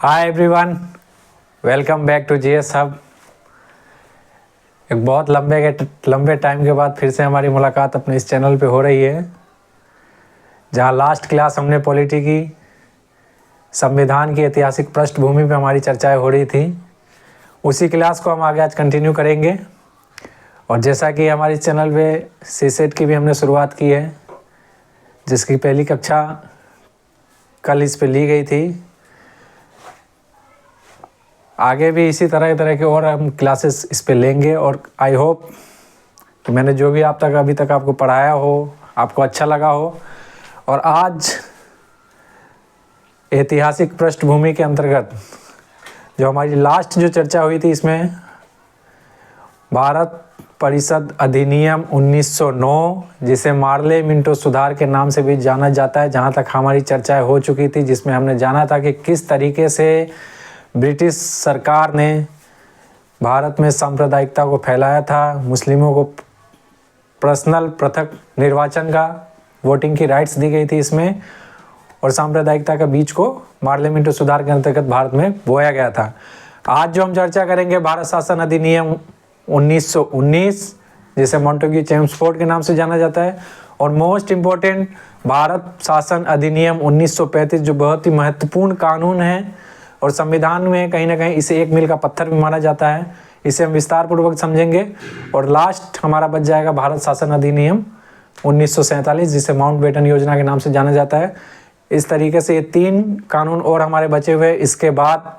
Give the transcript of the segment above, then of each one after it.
Hi everyone, welcome back to GS hub. एक बहुत लंबे टाइम के बाद फिर से हमारी मुलाकात अपने इस चैनल पे हो रही है, जहां लास्ट क्लास हमने पॉलिटी की संविधान की ऐतिहासिक पृष्ठभूमि पे हमारी चर्चाएं हो रही थी। उसी क्लास को हम आगे आज कंटिन्यू करेंगे। और जैसा कि हमारे चैनल पे सीसेट की भी हमने शुरुआत की है, जिसकी पहली कक्षा कल इस पे ली गई थी। आगे भी इसी तरह के और हम क्लासेस इस पे लेंगे और आई होप कि मैंने जो भी अभी तक आपको पढ़ाया हो, आपको अच्छा लगा हो। और आज ऐतिहासिक पृष्ठभूमि के अंतर्गत जो हमारी लास्ट जो चर्चा हुई थी, इसमें भारत परिषद अधिनियम 1909, जिसे मार्ले मिंटो सुधार के नाम से भी जाना जाता है, जहां तक हमारी चर्चाएं हो चुकी थी, जिसमें हमने जाना था कि किस तरीके से ब्रिटिश सरकार ने भारत में सांप्रदायिकता को फैलाया था, मुस्लिमों को पर्सनल पृथक निर्वाचन का वोटिंग की राइट्स दी गई थी इसमें, और सांप्रदायिकता का बीज को मार्ले मिंटो सुधार के अंतर्गत भारत में बोया गया था। आज जो हम चर्चा करेंगे भारत शासन अधिनियम 1919, जिसे मॉन्टेग्यू चेम्सफोर्ड के नाम से जाना जाता है, और मोस्ट इम्पोर्टेंट भारत शासन अधिनियम 1935, जो बहुत ही महत्वपूर्ण कानून है और संविधान में कहीं ना कहीं इसे एक मील का पत्थर भी माना जाता है। इसे हम विस्तार पूर्वक समझेंगे। और लास्ट हमारा बच जाएगा भारत शासन अधिनियम 1947, जिसे माउंटबेटन योजना के नाम से जाना जाता है। इस तरीके से ये 3 कानून और हमारे बचे हुए। इसके बाद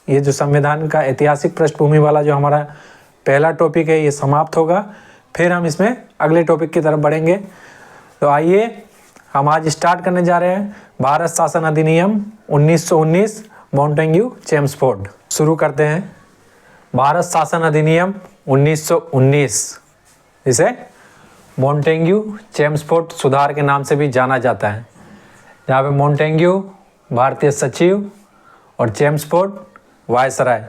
ये जो संविधान का ऐतिहासिक पृष्ठभूमि वाला जो हमारा पहला टॉपिक है, ये समाप्त होगा। फिर हम इसमें अगले टॉपिक की तरफ बढ़ेंगे। तो आइए हम आज स्टार्ट करने जा रहे हैं भारत शासन अधिनियम 1919 मॉन्टेग्यू चेम्सफोर्ड। शुरू करते हैं। भारत शासन अधिनियम 1919, इसे मॉन्टेग्यू चेम्सफोर्ड सुधार के नाम से भी जाना जाता है, जहाँ पे मॉन्टेग्यू भारतीय सचिव और चेम्सफोर्ड वायसराय।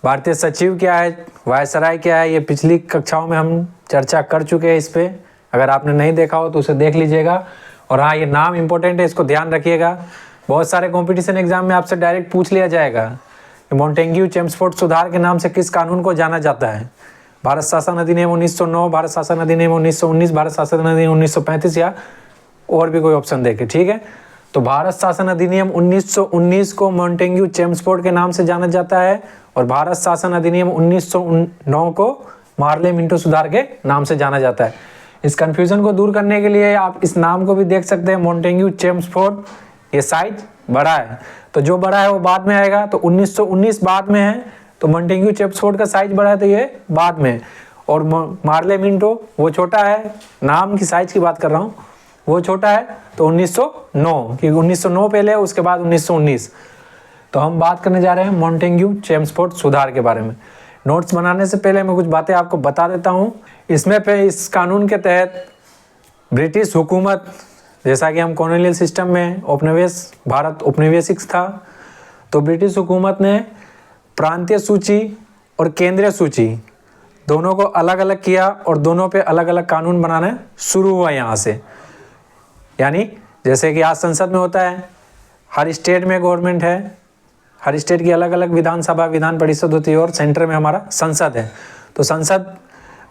भारतीय सचिव क्या है, वायसराय क्या है, ये पिछली कक्षाओं में हम चर्चा कर चुके हैं इस पर। अगर आपने नहीं देखा हो तो उसे देख लीजिएगा। और हाँ, ये नाम इंपॉर्टेंट है, इसको ध्यान रखिएगा। बहुत सारे कंपटीशन एग्जाम में आपसे डायरेक्ट पूछ लिया जाएगा कि मॉन्टेग्यू चेम्सफोर्ड सुधार के नाम से किस कानून को जाना जाता है। भारत शासन अधिनियम 1909, भारत शासन अधिनियम 1919, भारत शासन अधिनियम 1935, या और भी कोई ऑप्शन देके, ठीक है। तो भारत शासन अधिनियम 1919 को मॉन्टेग्यू चेम्सफोर्ड के नाम से जाना जाता है, और भारत शासन अधिनियम 1909 को मार्ले मिंटो सुधार के नाम से जाना जाता है। इस कंफ्यूजन को दूर करने के लिए आप इस नाम को भी देख सकते हैं, मॉन्टेग्यू चेम्सफोर्ड। ये साइज बड़ा है, तो जो बड़ा है वो बाद में आएगा। तो 1919 बाद में है, तो मॉन्टेग्यू चेम्सफोर्ड का साइज बड़ा है, तो ये बाद में। और मार्ले मिंटो वो छोटा है, नाम की साइज की बात कर रहा हूँ, वो छोटा है, तो 1909, क्योंकि 1909 पहले है, उसके बाद 1919। तो हम बात करने जा रहे हैं मॉन्टेग्यू चेम्सफोर्ड सुधार के बारे में। नोट्स बनाने से पहले मैं कुछ बातें आपको बता देता हूँ। इसमें पे इस कानून के तहत ब्रिटिश हुकूमत, जैसा कि हम कॉलोनियल सिस्टम में भारत उपनिवेशिक था, तो ब्रिटिश हुकूमत ने प्रांतीय सूची और केंद्रीय सूची दोनों को अलग अलग किया, और दोनों पे अलग अलग कानून बनाना शुरू हुआ यहाँ से। यानी जैसे कि आज संसद में होता है, हर स्टेट में गवर्नमेंट है, हर स्टेट की अलग अलग विधानसभा, विधान परिषद होती है, और सेंटर में हमारा संसद है। तो संसद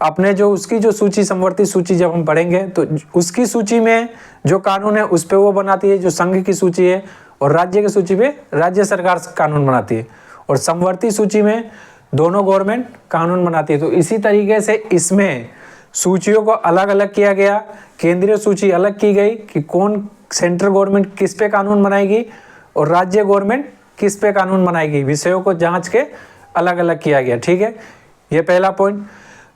अपने जो उसकी जो सूची, समवर्ती सूची जब हम पढ़ेंगे, तो उसकी सूची में जो कानून है उस पे वो बनाती है जो संघ की सूची है, और राज्य की सूची पे राज्य सरकार कानून बनाती है, और समवर्ती सूची में दोनों गवर्नमेंट कानून बनाती है। तो इसी तरीके से इसमें सूचियों को अलग अलग किया गया। केंद्रीय सूची अलग की गई कि कौन सेंट्रल गवर्नमेंट किस पे कानून बनाएगी और राज्य गवर्नमेंट किस पे कानून बनाएगी, विषयों को जांच के अलग अलग किया गया, ठीक है। ये पहला पॉइंट।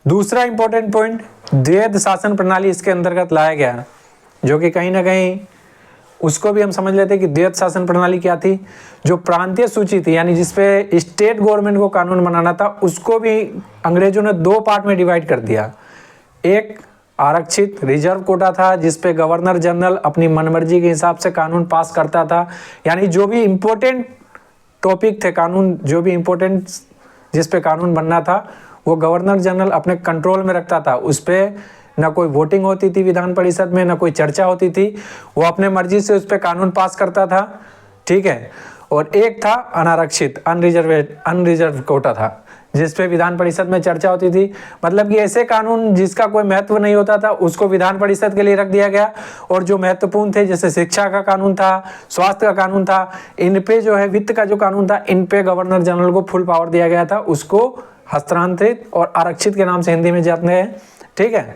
दूसरा इंपॉर्टेंट पॉइंट, द्वैध शासन प्रणाली इसके अंतर्गत लाया गया, जो कि कहीं ना कहीं उसको भी हम समझ लेते हैं कि द्वैध शासन प्रणाली क्या थी। जो प्रांतीय सूची थी, यानी जिसपे स्टेट गवर्नमेंट को कानून बनाना था, उसको भी अंग्रेजों ने 2 पार्ट में डिवाइड कर दिया। एक आरक्षित रिजर्व कोटा था, जिसपे गवर्नर जनरल अपनी मनमर्जी के हिसाब से कानून पास करता था। यानी जो भी इम्पोर्टेंट टॉपिक थे, कानून जो भी इम्पोर्टेंट जिस पे कानून बनना था, वो गवर्नर जनरल अपने कंट्रोल में रखता था। उस पर ना कोई वोटिंग होती थी विधान परिषद में, ना कोई चर्चा होती थी, वो अपने मर्जी से उस पर कानून पास करता था, ठीक है। और एक था अनारक्षित, अनरिजर्व कोटा था, जिस पे विधान परिषद में चर्चा होती थी। मतलब कि ऐसे कानून जिसका कोई महत्व नहीं होता था उसको विधान परिषद के लिए रख दिया गया, और जो महत्वपूर्ण थे जैसे शिक्षा का कानून था, स्वास्थ्य का कानून था, इन पे जो है वित्त का जो कानून था, इन पे गवर्नर जनरल को फुल पावर दिया गया था, उसको हस्तांतरित और आरक्षित के नाम से हिंदी में जाते हैं। ठीक है,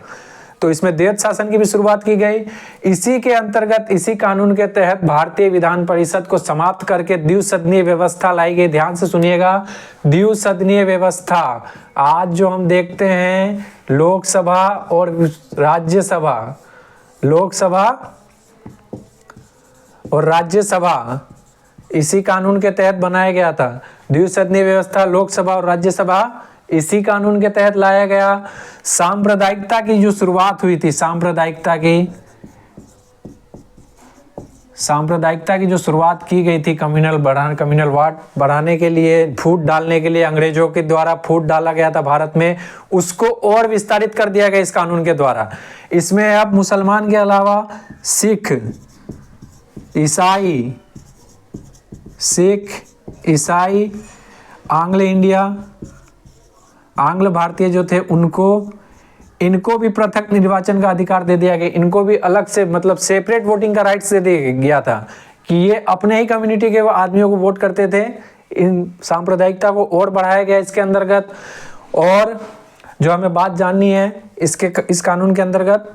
तो इसमें द्वैध शासन की भी शुरुआत की गई। इसी के अंतर्गत, इसी कानून के तहत भारतीय विधान परिषद को समाप्त करके द्विसदनीय व्यवस्था लाई गई। ध्यान से सुनिएगा, द्विसदनीय व्यवस्था। आज जो हम देखते हैं लोकसभा और राज्यसभा, लोकसभा और राज्यसभा इसी कानून के तहत बनाया गया था। द्विसदनीय व्यवस्था, लोकसभा और राज्यसभा इसी कानून के तहत लाया गया। सांप्रदायिकता की जो शुरुआत हुई थी, सांप्रदायिकता की जो शुरुआत की गई थी, कम्युनल वार्ड बढ़ाने के लिए, फूट डालने के लिए अंग्रेजों के द्वारा फूट डाला गया था भारत में, उसको और विस्तारित कर दिया गया इस कानून के द्वारा। इसमें अब मुसलमान के अलावा सिख, ईसाई, आंग्ल भारतीय जो थे इनको भी पृथक निर्वाचन का अधिकार दे दिया गया। इनको भी अलग से, मतलब सेपरेट वोटिंग का राइट्स दे दिया गया था कि ये अपने ही कम्युनिटी के आदमियों को वोट करते थे। इन सांप्रदायिकता को और बढ़ाया गया इसके अंतर्गत। और जो हमें बात जाननी है इस कानून के अंतर्गत,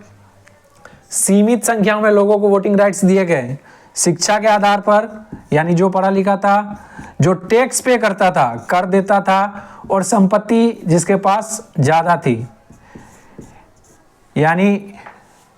सीमित संख्या में लोगों को वोटिंग राइट्स दिए गए। शिक्षा के आधार पर, यानी जो पढ़ा लिखा था, जो टैक्स पे करता था, कर देता था, और संपत्ति जिसके पास ज्यादा थी, यानी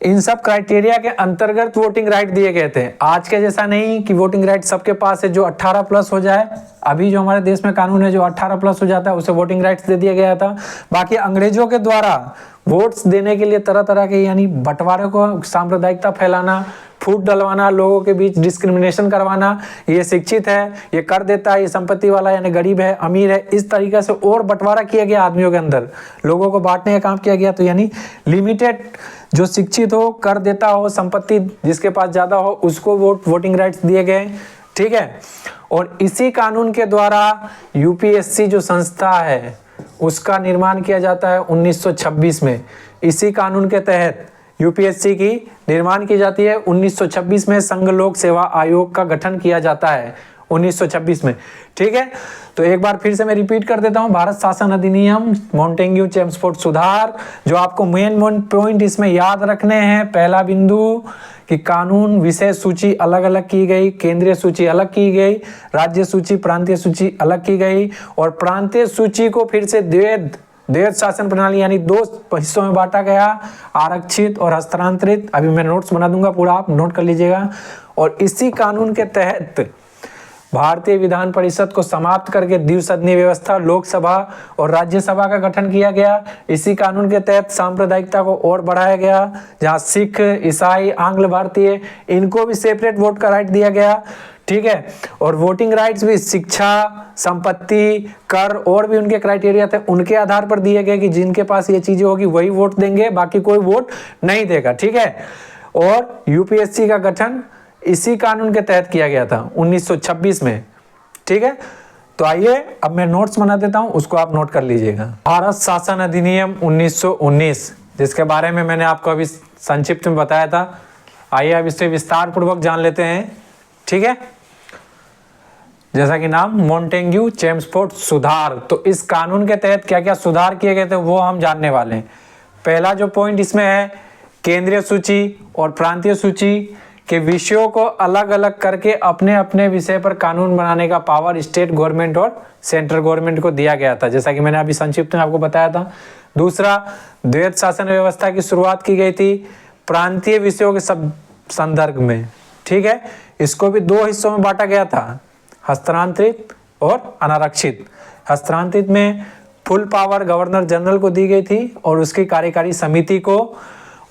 इन सब क्राइटेरिया के अंतर्गत वोटिंग राइट दिए गए थे। आज के जैसा नहीं कि वोटिंग राइट सबके पास है जो 18 प्लस हो जाए। अभी जो हमारे देश में कानून है, जो 18 प्लस हो जाता है उसे वोटिंग राइट्स दे दिया गया था। बाकी अंग्रेजों के द्वारा वोट्स देने के लिए तरह तरह के, यानी बंटवारे को, सांप्रदायिकता फैलाना, फूट डलवाना, लोगों के बीच डिस्क्रिमिनेशन करवाना, ये शिक्षित है, ये कर देता है, ये संपत्ति वाला, यानी गरीब है, अमीर है, इस तरीके से और बंटवारा किया गया आदमियों के अंदर, लोगों को बांटने का काम किया गया। तो यानी लिमिटेड, जो शिक्षित हो, कर देता हो, संपत्ति जिसके पास ज्यादा हो, उसको वोटिंग राइट्स दिए गए। ठीक है, और इसी कानून के द्वारा यूपीएससी जो संस्था है उसका निर्माण किया जाता है 1926 में। इसी कानून के तहत यूपीएससी की निर्माण की जाती है। 1926 में संघ लोक सेवा आयोग का गठन किया जाता है 1926 में। ठीक है, तो एक बार फिर से मैं रिपीट कर देता हूं, भारत शासन अधिनियम, मॉन्टेग्यू चेम्सफोर्ड सुधार। जो आपको मेन पॉइंट इसमें याद रखने हैं, पहला बिंदु कि कानून विषय सूची अलग अलग की गई, केंद्रीय सूची अलग की गई, राज्य सूची, प्रांतीय सूची अलग की गई, और प्रांतीय सूची को फिर से द्वैध शासन प्रणाली यानी 2 हिस्सों में बांटा गया, आरक्षित और हस्तांतरित। अभी मैं नोट्स बना दूंगा, पूरा आप नोट कर लीजिएगा। और इसी कानून के तहत भारतीय विधान परिषद को समाप्त करके द्विसदनीय व्यवस्था, लोकसभा और राज्यसभा का गठन किया गया। इसी कानून के तहत सांप्रदायिकता को और बढ़ाया गया, जहां सिख, ईसाई, आंग्ल भारतीय, इनको भी सेपरेट वोट का राइट दिया गया। ठीक है, और वोटिंग राइट्स भी शिक्षा, संपत्ति, कर और भी उनके क्राइटेरिया थे, उनके आधार पर दिए गए कि जिनके पास ये चीजें होगी वही वोट देंगे, बाकी कोई वोट नहीं देगा। ठीक है, और यूपीएससी का गठन इसी कानून के तहत किया गया था 1926 में। ठीक है, तो आइए अब मैं नोट्स बना देता हूं, उसको आप नोट कर लीजिएगा। भारत शासन अधिनियम 1919, जिसके बारे में मैंने आपको अभी संक्षिप्त में बताया था, आइए अब इसे विस्तार पूर्वक जान लेते हैं। ठीक है, जैसा कि नाम, मॉन्टेग्यू चेम्सफोर्ड सुधार। तो इस कानून के तहत क्या क्या सुधार किए गए थे वो हम जानने वाले हैं। पहला जो पॉइंट इसमें है, केंद्रीय सूची और प्रांतीय सूची के विषयों को अलग अलग करके अपने अपने विषय पर कानून बनाने का पावर स्टेट गवर्नमेंट और सेंट्रल गवर्नमेंट को दिया गया था, जैसा कि मैंने अभी संक्षिप्त में आपको बताया था। दूसरा, द्वैध शासन व्यवस्था की शुरुआत की गई थी प्रांतीय विषयों के संदर्भ में। ठीक है, इसको भी 2 हिस्सों में बांटा गया था, हस्तांतरित और अनारक्षित। हस्तांतरित में फुल पावर गवर्नर जनरल को दी गई थी और उसकी कार्यकारी समिति को,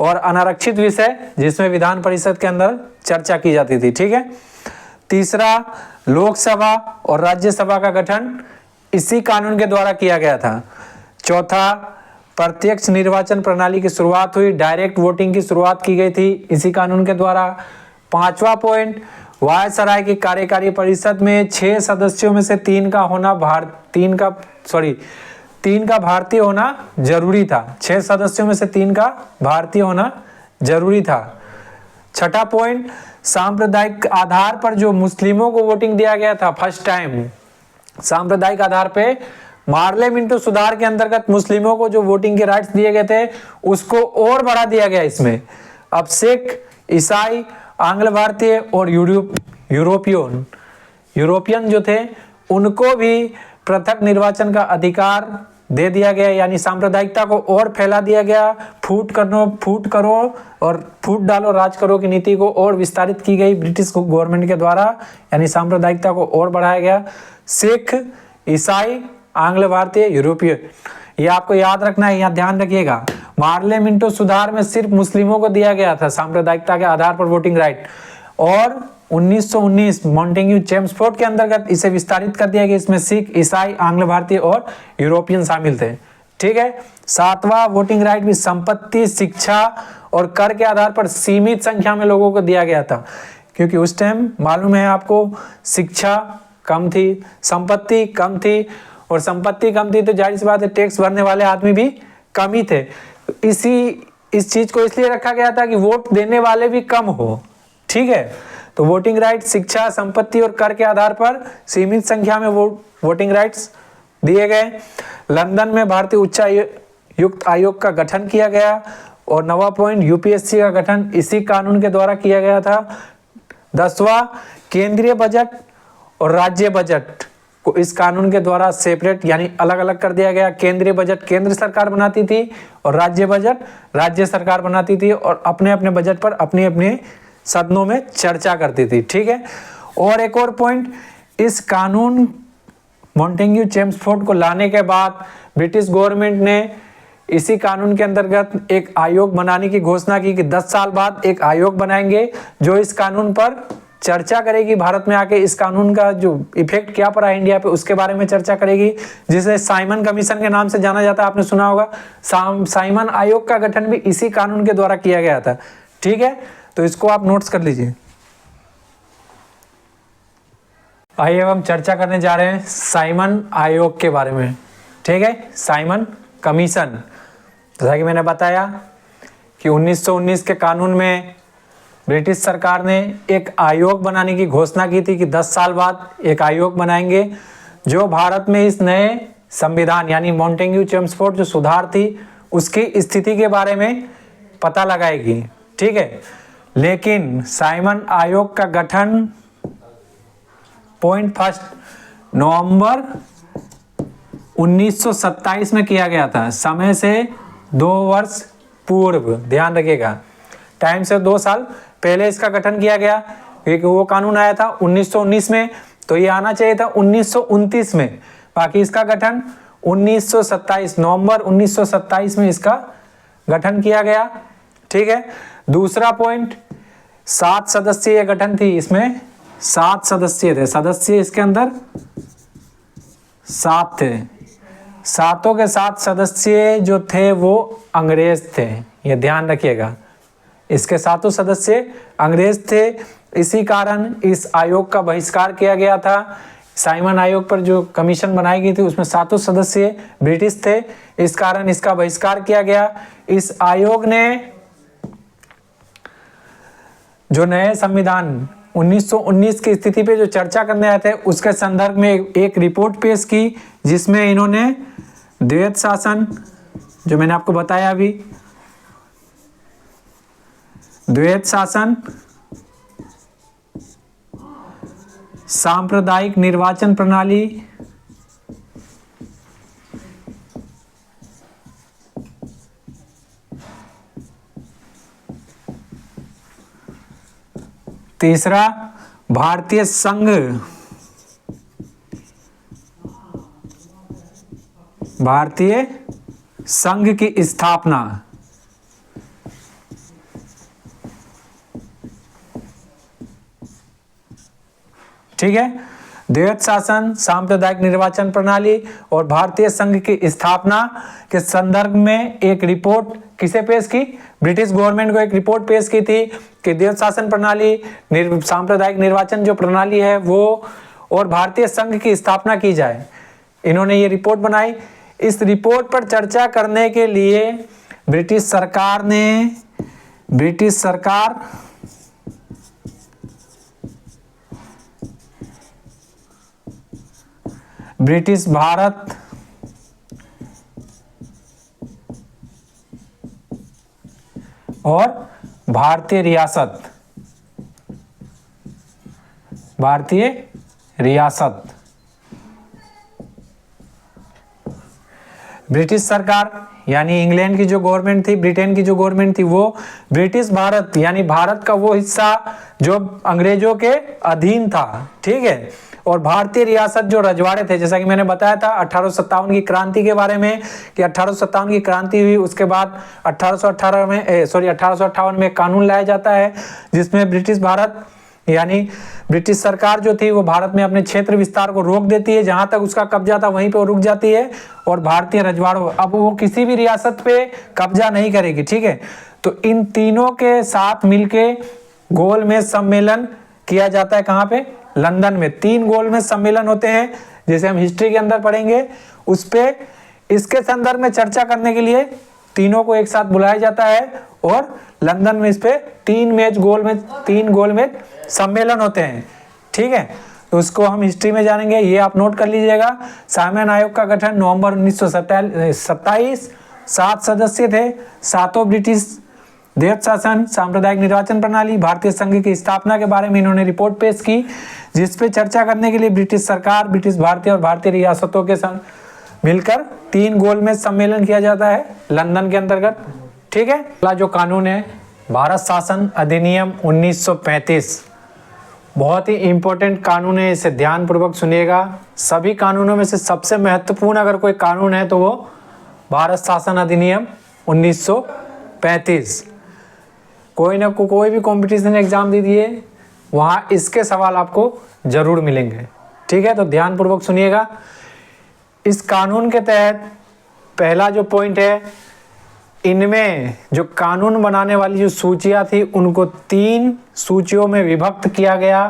और अनारक्षित विषय जिसमें विधान परिषद के अंदर चर्चा की जाती थी। ठीक है, तीसरा, लोकसभा और राज्यसभा का गठन इसी कानून के द्वारा किया गया था। चौथा, प्रत्यक्ष निर्वाचन प्रणाली की शुरुआत हुई, डायरेक्ट वोटिंग की शुरुआत की गई थी इसी कानून के द्वारा। 5वां पॉइंट, वायसराय की कार्यकारी परिषद में 6 सदस्यों में से 3 का भारतीय होना जरूरी था। 6 सदस्यों में से 3 का भारतीय होना जरूरी था। छठा पॉइंट, सांप्रदायिक आधार पर जो मुस्लिमों को वोटिंग दिया गया था फर्स्ट टाइम, सांप्रदायिक आधार पे मार्ले मिंटो सुधार के अंतर्गत मुस्लिमों को जो वोटिंग के राइट्स दिए गए थे उसको और बढ़ा दिया गया इसमें। अब सिख, ईसाई, आंग्ल भारतीय और यूरोपियन जो थे उनको भी पृथक निर्वाचन का अधिकार दे दिया गया, यानी सांप्रदायिकता को और फैला दिया गया। फूट डालो राज करो की नीति को और विस्तारित की गई ब्रिटिश गवर्नमेंट के द्वारा, यानी सांप्रदायिकता को और बढ़ाया गया। सिख, ईसाई, आंग्ल भारतीय, यूरोपीय, ये आपको याद रखना है, यहाँ ध्यान रखिएगा। मार्ले मिंटो सुधार में सिर्फ मुस्लिमों को दिया गया था सांप्रदायिकता के आधार पर वोटिंग राइट, और 1919 मॉन्टेग्यू चेम्सफोर्ड के अंतर्गत इसे विस्तारित कर दिया गया। इसमें सिख, ईसाई, आंग्ल भारतीय और यूरोपियन शामिल थे। ठीक है। 7वां वोटिंग राइट भी संपत्ति, शिक्षा और कर के आधार पर सीमित संख्या में लोगों को दिया गया था, क्योंकि उस टाइम मालूम है आपको शिक्षा कम थी, संपत्ति कम थी, और संपत्ति कम थी तो जाहिर सी बात है टैक्स भरने वाले आदमी भी कम ही थे। इस चीज को इसलिए रखा गया था कि वोट देने वाले भी कम हो। ठीक है। तो वोटिंग राइट शिक्षा, संपत्ति और कर के आधार पर सीमित संख्या में वोटिंग राइट्स दिए गए। लंदन में भारतीय उच्चायुक्त आयोग का गठन किया गया, और 9वां पॉइंट, यूपीएससी का गठन इसी कानून के द्वारा किया गया था। 10वां, केंद्रीय बजट और राज्य बजट को इस कानून के द्वारा सेपरेट यानी अलग अलग कर दिया गया। केंद्रीय बजट केंद्र सरकार बनाती थी और राज्य बजट राज्य सरकार बनाती थी, और अपने अपने बजट पर अपने अपने सदनों में चर्चा करती थी। ठीक है। और एक और पॉइंट, इस कानून मॉन्टेग्यू चेम्सफोर्ड को लाने के बाद ब्रिटिश गवर्नमेंट ने इसी कानून के अंतर्गत एक आयोग बनाने की घोषणा की कि 10 साल बाद एक आयोग बनाएंगे जो इस कानून पर चर्चा करेगी। भारत में आके इस कानून का जो इफेक्ट क्या पड़ा इंडिया पे उसके बारे में चर्चा करेगी, जिसे साइमन कमीशन के नाम से जाना जाता है, आपने सुना होगा। साइमन आयोग का गठन भी इसी कानून के द्वारा किया गया था। ठीक है। तो इसको आप नोट्स कर लीजिए। आइए अब हम चर्चा करने जा रहे हैं साइमन आयोग के बारे में। ठीक है। साइमन कमीशन, जैसा कि मैंने बताया कि 1919 के कानून में ब्रिटिश सरकार ने एक आयोग बनाने की घोषणा की थी कि 10 साल बाद एक आयोग बनाएंगे जो भारत में इस नए संविधान यानी मॉन्टेग्यू चेम्सफोर्ड जो सुधार थी उसकी स्थिति के बारे में पता लगाएगी। ठीक है। लेकिन साइमन आयोग का गठन पॉइंट फर्स्ट नवंबर 1927 में किया गया था, समय से 2 वर्ष पूर्व। ध्यान रखिएगा, टाइम से 2 साल पहले इसका गठन किया गया, क्योंकि वो कानून आया था 1919 में, तो ये आना चाहिए था 1929 में। बाकी इसका गठन 1927 नवंबर 1927 में इसका गठन किया गया। ठीक है। दूसरा पॉइंट, 7 सदस्यीय गठन थी। इसमें 7 सदस्य थे, सदस्य इसके अंदर 7 थे। 7 के 7 सदस्य जो थे वो अंग्रेज थे, ये ध्यान रखिएगा। इसके 7 सदस्य अंग्रेज थे, इसी कारण इस आयोग का बहिष्कार किया गया था। साइमन आयोग पर जो कमीशन बनाई गई थी उसमें 7 सदस्य ब्रिटिश थे, इस कारण इसका बहिष्कार किया गया। इस आयोग ने जो नए संविधान 1919 की स्थिति पे जो चर्चा करने आए थे उसके संदर्भ में एक रिपोर्ट पेश की, जिसमें इन्होंने द्वैत शासन, जो मैंने आपको बताया अभी, द्वैत शासन, सांप्रदायिक निर्वाचन प्रणाली, तीसरा भारतीय संघ, भारतीय संघ की स्थापना। ठीक है। द्वैध शासन, सांप्रदायिक निर्वाचन प्रणाली और भारतीय संघ की स्थापना के संदर्भ में एक रिपोर्ट किसे पेश की? ब्रिटिश गवर्नमेंट को एक रिपोर्ट पेश की थी कि द्वैध शासन प्रणाली, सांप्रदायिक निर्वाचन जो प्रणाली है वो और भारतीय संघ की स्थापना की जाए। इन्होंने ये रिपोर्ट बनाई। इस रिपोर्ट पर चर्चा करने के लिए ब्रिटिश सरकार ब्रिटिश भारत और भारतीय रियासत ब्रिटिश सरकार यानी इंग्लैंड की जो गवर्नमेंट थी, ब्रिटेन की जो गवर्नमेंट थी, वो ब्रिटिश भारत यानी भारत का वो हिस्सा जो अंग्रेजों के अधीन था, ठीक है, और भारतीय रियासत जो रजवाड़े थे, जैसा कि मैंने बताया था 1857 की क्रांति के बारे में कि 1857 की क्रांति हुई, उसके बाद 1858 में कानून लाया जाता है जिसमें ब्रिटिश भारत यानी ब्रिटिश सरकार जो थी वो भारत में अपने क्षेत्र विस्तार को रोक देती है, जहां तक उसका कब्जा था वहीं पे वो रुक जाती है, और भारतीय रजवाड़ों अब वो किसी भी रियासत पे कब्जा नहीं करेगी, ठीक है। तो इन तीनों के साथ मिलके गोलमेज सम्मेलन किया जाता है। कहाँ पे? लंदन में 3 गोलमेज सम्मेलन होते हैं, जैसे हम हिस्ट्री के अंदर पढ़ेंगे उस पे इसके संदर्भ में चर्चा करने के लिए तीनों को एक साथ बुलाया जाता है, और लंदन में इस पे 3 गोलमेज सम्मेलन होते हैं, ठीक है। तो उसको हम हिस्ट्री में जानेंगे, ये आप नोट कर लीजिएगा। साइमन आयोग का गठन नवंबर 1927, 7 सदस्य थे, 7 ब्रिटिश, द्वैध शासन, सांप्रदायिक निर्वाचन प्रणाली, भारतीय संघ की स्थापना के बारे में इन्होंने रिपोर्ट पेश की, जिसपे चर्चा करने के लिए ब्रिटिश सरकार, ब्रिटिश भारतीय और भारतीय रियासतों के संग मिलकर 3 गोलमेज सम्मेलन किया जाता है लंदन के अंतर्गत, ठीक है। अगला जो कानून है भारत शासन अधिनियम 1935, बहुत ही इंपॉर्टेंट कानून है, इसे ध्यान पूर्वक सुनिएगा। सभी कानूनों में से सबसे महत्वपूर्ण अगर कोई कानून है तो वो भारत शासन अधिनियम 1935। कोई भी कंपटीशन एग्जाम दीजिए, वहाँ इसके सवाल आपको जरूर मिलेंगे, ठीक है। तो ध्यान पूर्वक सुनिएगा। इस कानून के तहत पहला जो पॉइंट है, इनमें जो कानून बनाने वाली जो सूचियां थी उनको 3 सूचियों में विभक्त किया गया,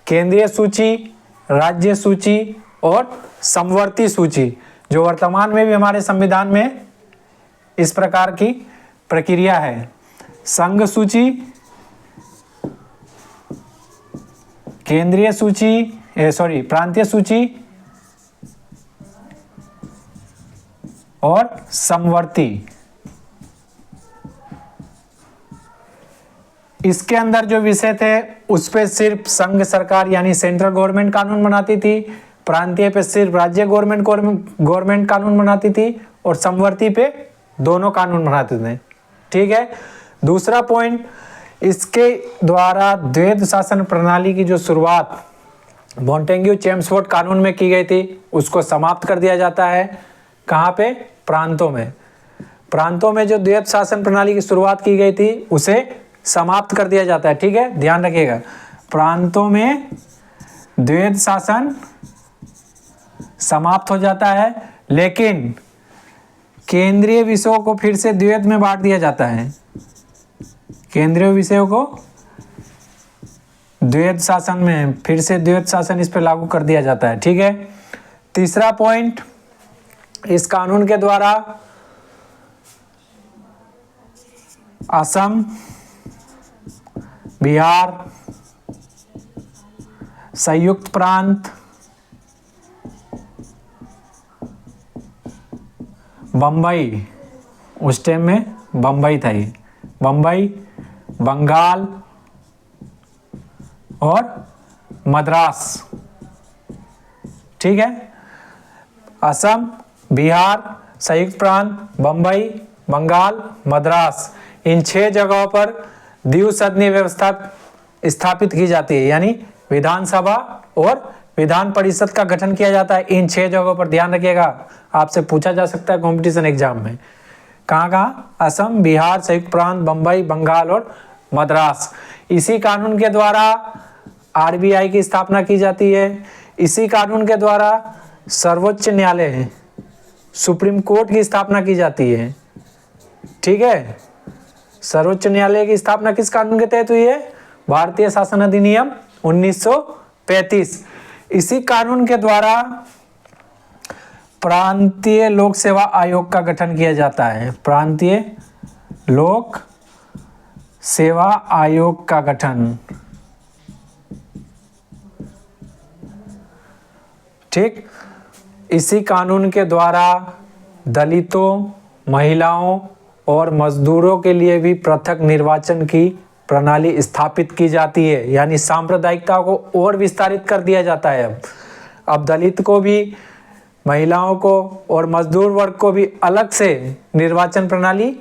केंद्रीय सूची, राज्य सूची और समवर्ती सूची, जो वर्तमान में भी हमारे संविधान में इस प्रकार की प्रक्रिया है। संघ सूची, केंद्रीय सूची, प्रांतीय सूची और समवर्ती। इसके अंदर जो विषय थे उस पे सिर्फ संघ सरकार यानी सेंट्रल गवर्नमेंट कानून बनाती थी, प्रांतीय पे सिर्फ राज्य गवर्नमेंट कानून बनाती थी, और समवर्ती पे दोनों कानून बनाते थे, ठीक है। दूसरा पॉइंट, इसके द्वारा द्वैध शासन प्रणाली की जो शुरुआत मॉन्टेग्यू चेम्सफोर्ड कानून में की गई थी उसको समाप्त कर दिया जाता है। कहाँ पे? प्रांतों में जो द्वैध शासन प्रणाली की शुरुआत की गई थी उसे समाप्त कर दिया जाता है, ठीक है, ध्यान रखिएगा। प्रांतों में द्वैध शासन समाप्त हो जाता है, लेकिन केंद्रीय विषयों को फिर से द्वैध में बांट दिया जाता है। केंद्रीय विषयों को द्वैध शासन में फिर से द्वैध शासन इस पर लागू कर दिया जाता है, ठीक है। तीसरा पॉइंट, इस कानून के द्वारा असम, बिहार, संयुक्त प्रांत, बम्बई, उस टाइम में बम्बई था ये, बम्बई, बंगाल और मद्रास, ठीक है। असम, बिहार, संयुक्त प्रांत, बम्बई, बंगाल, मद्रास, इन 6 जगहों पर द्विसदनीय व्यवस्था स्थापित की जाती है, यानी विधानसभा और विधान परिषद का गठन किया जाता है इन 6 जगहों पर। ध्यान रखिएगा, आपसे पूछा जा सकता है कंपटीशन एग्जाम में। कहाँ? असम, बिहार, संयुक्त प्रांत, बम्बई, बंगाल और मद्रास। इसी कानून के द्वारा आरबीआई की स्थापना की जाती है। इसी कानून के द्वारा सर्वोच्च न्यायालय सुप्रीम कोर्ट की स्थापना की जाती है। ठीक है, सर्वोच्च न्यायालय की स्थापना किस कानून के तहत हुई है? भारतीय शासन अधिनियम 1935। इसी कानून के द्वारा प्रांतीय लोक सेवा आयोग का गठन किया जाता है। प्रांतीय लोक सेवा आयोग का गठन। ठीक, इसी कानून के द्वारा दलितों, महिलाओं और मजदूरों के लिए भी पृथक निर्वाचन की प्रणाली स्थापित की जाती है, यानी सांप्रदायिकता को और विस्तारित कर दिया जाता है। अब दलित को भी, महिलाओं को और मजदूर वर्ग को भी अलग से निर्वाचन प्रणाली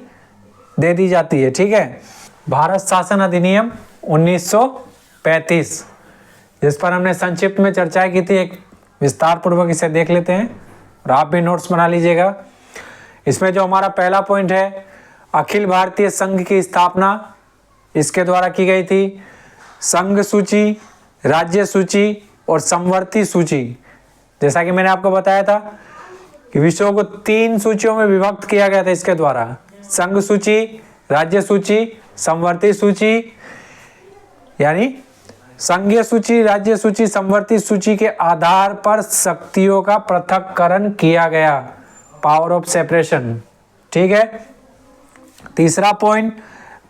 दे दी जाती है। ठीक है, भारत शासन अधिनियम 1935, जिस पर हमने संक्षिप्त में चर्चा की थी, एक विस्तार पूर्वक इसे देख लेते हैं और आप भी नोट्स बना लीजिएगा। इसमें जो हमारा पहला पॉइंट है, अखिल भारतीय संघ की स्थापना इसके द्वारा की गई थी। संघ सूची, राज्य सूची और समवर्ती सूची, जैसा कि मैंने आपको बताया था कि विश्व को 3 सूचियों में विभक्त किया गया था इसके द्वारा। संघ सूची, राज्य सूची, समवर्ती सूची, यानी संघीय सूची, राज्य सूची, समवर्ती सूची के आधार पर शक्तियों का पृथक्करण किया गया, पावर ऑफ सेपरेशन। ठीक है, तीसरा पॉइंट,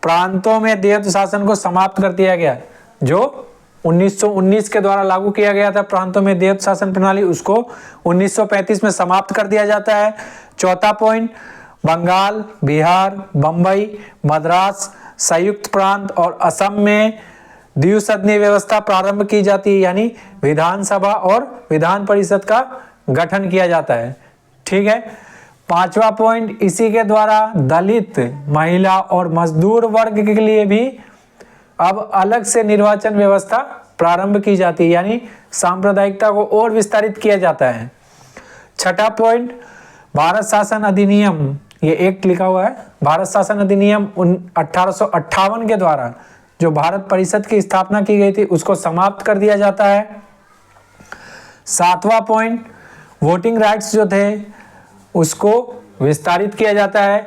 प्रांतों में देयत्व शासन को समाप्त कर दिया गया, जो 1919 के द्वारा लागू किया गया था प्रांतों में देयत्व शासन प्रणाली, उसको 1935 में समाप्त कर दिया जाता है। चौथा पॉइंट, बंगाल, बिहार, बंबई, मद्रास, संयुक्त प्रांत और असम में द्विसदनीय व्यवस्था प्रारंभ की जाती है, यानी विधानसभा और विधान परिषद का गठन किया जाता है। ठीक है, पांचवा पॉइंट, इसी के द्वारा दलित, महिला और मजदूर वर्ग के लिए भी अब अलग से निर्वाचन व्यवस्था प्रारंभ की जाती है, यानी सांप्रदायिकता को और विस्तारित किया जाता है। छठा पॉइंट, भारत शासन अधिनियम, ये एक लिखा हुआ है, भारत शासन अधिनियम 1858 के द्वारा जो भारत परिषद की स्थापना की गई थी उसको समाप्त कर दिया जाता है। सातवां पॉइंट, वोटिंग राइट्स जो थे उसको विस्तारित किया जाता है,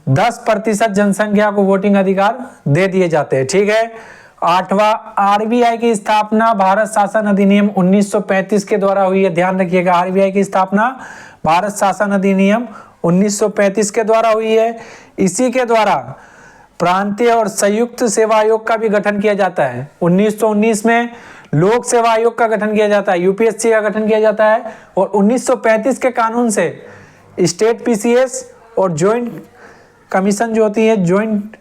10% जनसंख्या को वोटिंग अधिकार दे दिए जाते हैं। ठीक है, आठवां, आरबीआई की स्थापना भारत शासन अधिनियम 1935 के द्वारा हुई है। ध्यान रखिएगा, आरबीआई की स्थापना भारत शासन अधिनियम 1935 के द्वारा हुई है। इसी के द्वारा प्रांतीय और संयुक्त सेवा आयोग का भी गठन किया जाता है। 1919 में लोक सेवा आयोग का गठन किया जाता है, यूपीएससी का गठन किया जाता है, और 1935 के कानून से स्टेट पीसीएस और ज्वाइंट कमीशन जो होती है, ज्वाइंट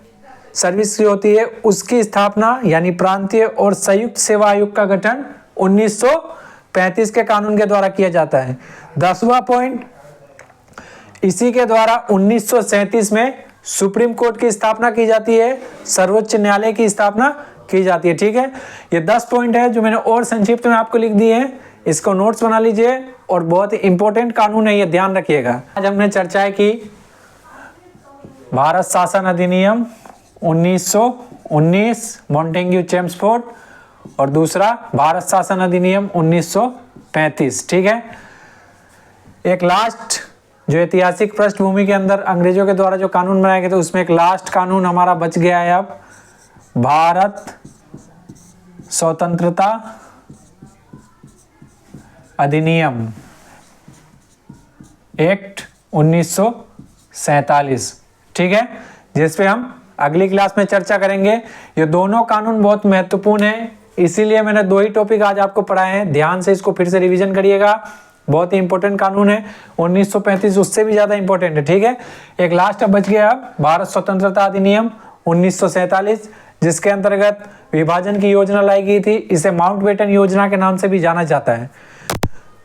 सर्विस जो होती है, उसकी स्थापना, यानी प्रांतीय और संयुक्त सेवा आयोग का गठन 1935 के कानून के द्वारा किया जाता है। 10वां पॉइंट, इसी के द्वारा 1937 में सुप्रीम कोर्ट की स्थापना की जाती है, सर्वोच्च न्यायालय की स्थापना की जाती है। ठीक है, ये 10 पॉइंट है जो मैंने और संक्षिप्त में आपको लिख दिए हैं, इसको नोट्स बना लीजिए और बहुत ही इंपॉर्टेंट कानून है, ये ध्यान रखिएगा। आज हमने चर्चा की भारत शासन अधिनियम 1919 मॉन्टेग्यू चेम्सफोर्ड, और दूसरा भारत शासन अधिनियम 1935। ठीक है, एक लास्ट जो ऐतिहासिक पृष्ठभूमि के अंदर अंग्रेजों के द्वारा जो कानून बनाए गए थे उसमें एक लास्ट कानून हमारा बच गया है अब, भारत स्वतंत्रता अधिनियम एक्ट 1947। ठीक है, जिस पे हम अगली क्लास में चर्चा करेंगे। ये दोनों कानून बहुत महत्वपूर्ण है, इसीलिए मैंने 2 ही टॉपिक आज आपको पढ़ाए हैं। ध्यान से इसको फिर से रिवीजन करिएगा, बहुत ही इंपॉर्टेंट कानून है। 1935 उससे भी ज्यादा इंपॉर्टेंट है। ठीक है, एक लास्ट अब बच गया अब, भारत स्वतंत्रता अधिनियम 1947, जिसके अंतर्गत विभाजन की योजना लाई गई थी। इसे माउंटबेटन योजना के नाम से भी जाना जाता है।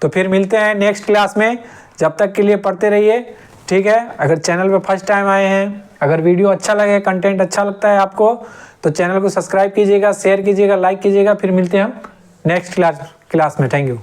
तो फिर मिलते हैं नेक्स्ट क्लास में, जब तक के लिए पढ़ते रहिए। ठीक है, अगर चैनल पे फर्स्ट टाइम आए हैं, अगर वीडियो अच्छा लगे, कंटेंट अच्छा लगता है आपको, तो चैनल को सब्सक्राइब कीजिएगा, शेयर कीजिएगा, लाइक कीजिएगा। फिर मिलते हैं हम नेक्स्ट क्लास में। Thank you.